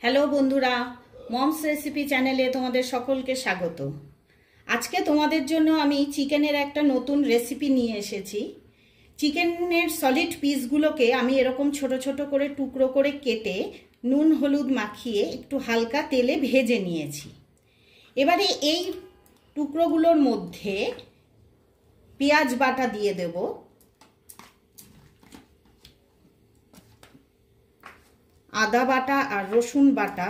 Hello বন্ধুরা, moms recipe চ্যানেলে তোমাদের সকলকে স্বাগত। আজকে তোমাদের জন্য আমি চিকেনের একটা নতুন রেসিপি নিয়ে এসেছি। চিকেনের সলিড পিসগুলোকে আমি এরকম ছোট ছোট করে টুকরো করে কেটে নুন হলুদ মাখিয়ে একটু হালকা তেলে ভেজে নিয়েছি। এবারে এই টুকরোগুলোর মধ্যে পেঁয়াজ বাটা দিয়ে দেব, আদা বাটা আর রসুন বাটা,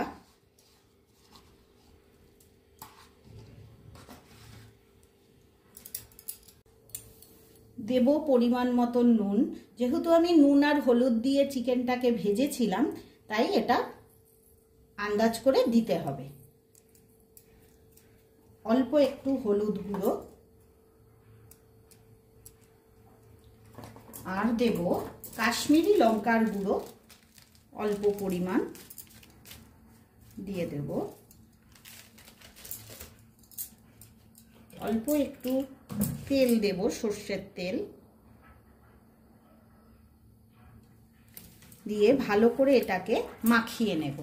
দেব পরিমাণ মতো নুন। যেহেতু আমি নুন আর হলুদ দিয়ে চিকেনটাকে ভেজেছিলাম, তাই এটা আন্দাজ করে দিতে হবে। অল্প একটু হলুদ গুঁড়ো আর দেব কাশ্মীরি লঙ্কার গুঁড়ো, অল্প পরিমাণ দিয়ে দেব। অল্প একটু তেল দেব, সর্ষের তেল দিয়ে ভালো করে এটাকে মাখিয়ে নেব।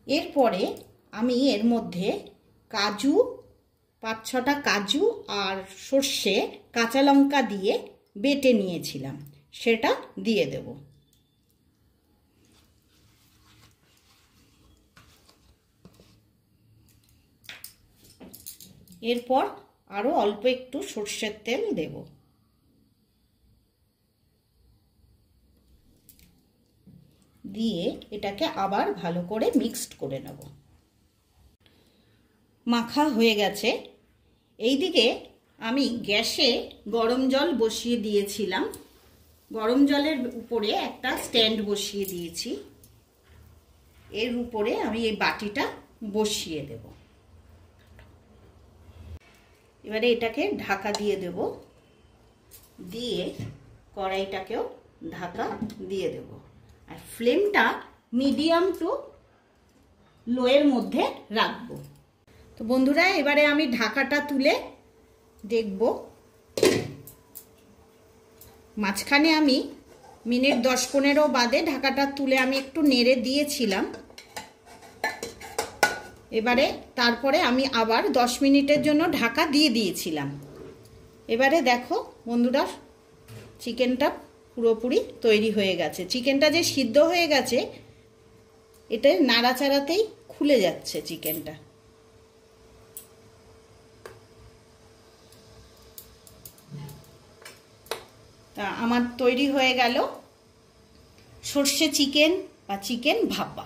এরপরে আমি এর মধ্যে কাজু, 5-6টা কাজু আর সর্ষে কাঁচা লঙ্কা দিয়ে বেটে নিয়েছিলাম, সেটা দিয়ে দেব। এরপর আরো অল্প একটু সর্ষের তেল দেব। দিয়ে এটাকে আবার ভালো করে মিক্সড করে নেব। মাখা হয়ে গেছে। এইদিকে আমি গ্যাসে গরম জল বসিয়ে দিয়েছিলাম। গরম জলের উপরে একটা স্ট্যান্ড বসিয়ে দিয়েছি। এর উপরে আমি এই বাটিটা বসিয়ে দেব। এবারে এটাকে ঢাকা দিয়ে দেব, দিয়ে কড়াইটাকেও ঢাকা দিয়ে দেব। আর ফ্লেমটা মিডিয়াম টু লোয়ের মধ্যে রাখবো। তো বন্ধুরা, এবারে আমি ঢাকাটা তুলে দেখব। মাঝখানে আমি মিনিট 10-15 বাদে ঢাকাটা তুলে আমি একটু নেড়ে দিয়েছিলাম। এবারে তারপরে আমি আবার 10 মিনিটের জন্য ঢাকা দিয়ে দিয়েছিলাম। এবারে দেখো বন্ধুরা, চিকেনটা পুরোপুরি তৈরি হয়ে গেছে। চিকেনটা যে সিদ্ধ হয়ে গেছে, এটা নাড়াচাড়াতেই খুলে যাচ্ছে চিকেনটা। তা আমার তৈরি হয়ে গেল সর্ষে চিকেন বা চিকেন ভাপা।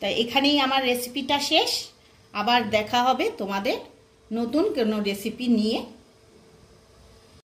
তাই এখানেই আমার রেসিপিটা শেষ। আবার দেখা হবে তোমাদের নতুন কোনো রেসিপি নিয়ে।